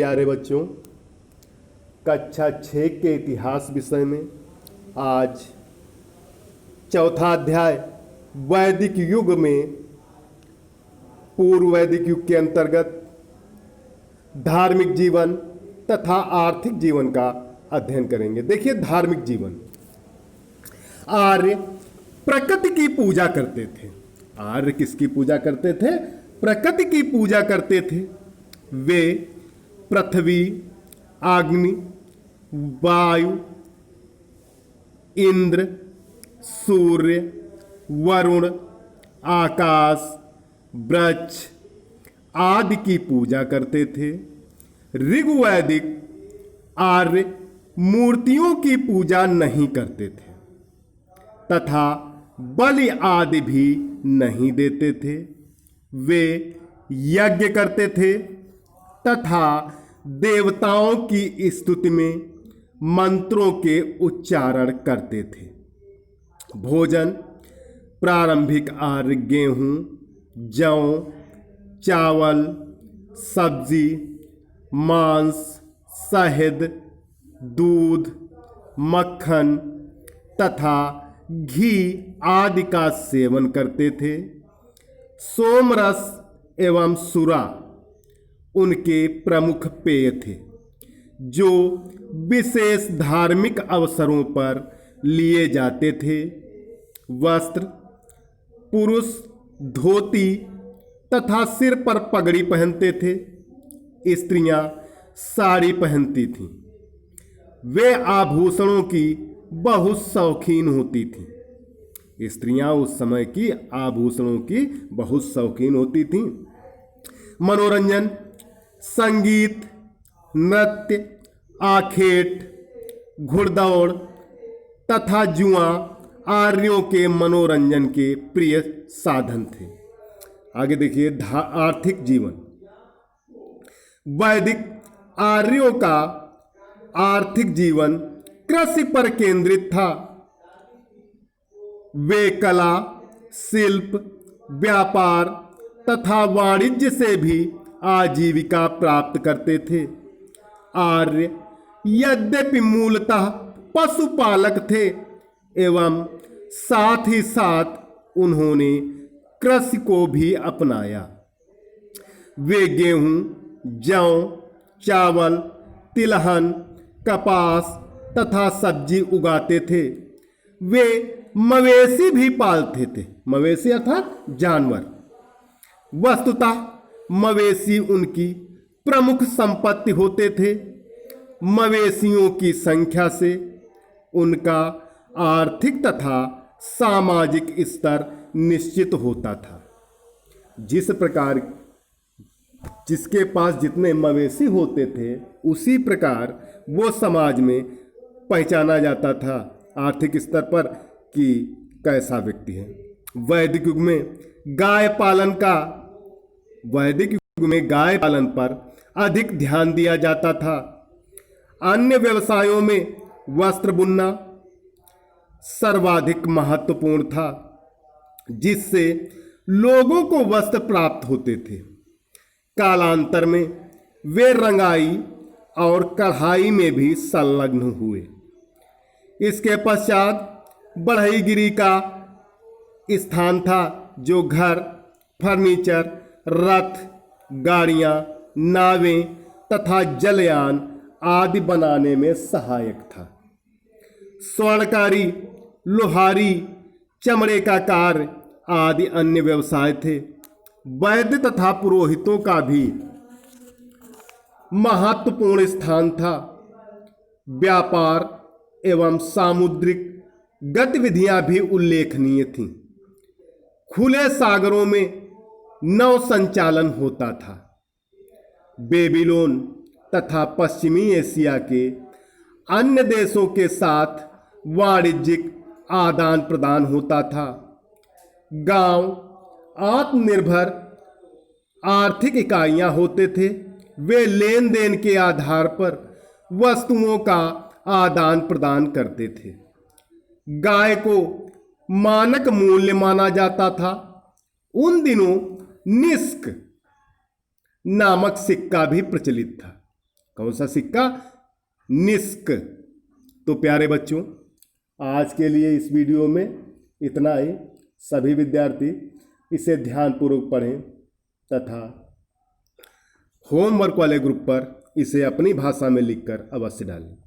प्यारे बच्चों, कक्षा 6 के इतिहास विषय में आज चौथा अध्याय वैदिक युग में पूर्व वैदिक युग के अंतर्गत धार्मिक जीवन तथा आर्थिक जीवन का अध्ययन करेंगे। देखिए, धार्मिक जीवन, आर्य प्रकृति की पूजा करते थे। आर्य किसकी पूजा करते थे? प्रकृति की पूजा करते थे। वे पृथ्वी, अग्नि, वायु, इंद्र, सूर्य, वरुण, आकाश, वृक्ष आदि की पूजा करते थे। ऋग्वैदिक आर्य मूर्तियों की पूजा नहीं करते थे तथा बलि आदि भी नहीं देते थे। वे यज्ञ करते थे तथा देवताओं की स्तुति में मंत्रों के उच्चारण करते थे। भोजन प्रारंभिक आर्य गेहूं, जौ, चावल, सब्जी, मांस, शहद, दूध, मक्खन तथा घी आदि का सेवन करते थे। सोमरस एवं सुरा उनके प्रमुख पेय थे, जो विशेष धार्मिक अवसरों पर लिए जाते थे। वस्त्र, पुरुष धोती तथा सिर पर पगड़ी पहनते थे। स्त्रियां साड़ी पहनती थीं। वे आभूषणों की बहुत शौकीन होती थीं। स्त्रियां उस समय की आभूषणों की बहुत शौकीन होती थीं। मनोरंजन, संगीत, नृत्य, आखेट, घुड़दौड़ तथा जुआ आर्यों के मनोरंजन के प्रिय साधन थे। आगे देखिए, आर्थिक जीवन। वैदिक आर्यों का आर्थिक जीवन कृषि पर केंद्रित था। वे कला, शिल्प, व्यापार तथा वाणिज्य से भी आजीविका प्राप्त करते थे। आर्य यद्यपि मूलतः पशुपालक थे एवं साथ ही साथ उन्होंने कृषि को भी अपनाया। वे गेहूं, जौ, चावल, तिलहन, कपास तथा सब्जी उगाते थे। वे मवेशी भी पालते थे। मवेशी अर्थात जानवर। वस्तुतः मवेशी उनकी प्रमुख संपत्ति होते थे। मवेशियों की संख्या से उनका आर्थिक तथा सामाजिक स्तर निश्चित होता था। जिस प्रकार जिसके पास जितने मवेशी होते थे, उसी प्रकार वो समाज में पहचाना जाता था आर्थिक स्तर पर कि कैसा व्यक्ति है। वैदिक युग में गाय पालन पर अधिक ध्यान दिया जाता था। अन्य व्यवसायों में वस्त्र बुनना सर्वाधिक महत्वपूर्ण था, जिससे लोगों को वस्त्र प्राप्त होते थे। कालांतर में वे रंगाई और कढ़ाई में भी संलग्न हुए। इसके पश्चात बढ़ईगिरी का स्थान था, जो घर, फर्नीचर, रथ, गाड़ियां, नावें तथा जलयान आदि बनाने में सहायक था। स्वर्णकारी, लोहारी, चमड़े का कार्य आदि अन्य व्यवसाय थे। वैद्य तथा पुरोहितों का भी महत्वपूर्ण स्थान था। व्यापार एवं सामुद्रिक गतिविधियां भी उल्लेखनीय थीं। खुले सागरों में नौ संचालन होता था। बेबीलोन तथा पश्चिमी एशिया के अन्य देशों के साथ वाणिज्यिक आदान प्रदान होता था। गांव आत्मनिर्भर आर्थिक इकाइयां होते थे। वे लेन देन के आधार पर वस्तुओं का आदान प्रदान करते थे। गाय को मानक मूल्य माना जाता था। उन दिनों निष्क नामक सिक्का भी प्रचलित था। कौन सा सिक्का? निष्क। तो प्यारे बच्चों, आज के लिए इस वीडियो में इतना ही। सभी विद्यार्थी इसे ध्यानपूर्वक पढ़ें तथा होमवर्क वाले ग्रुप पर इसे अपनी भाषा में लिखकर अवश्य डालें।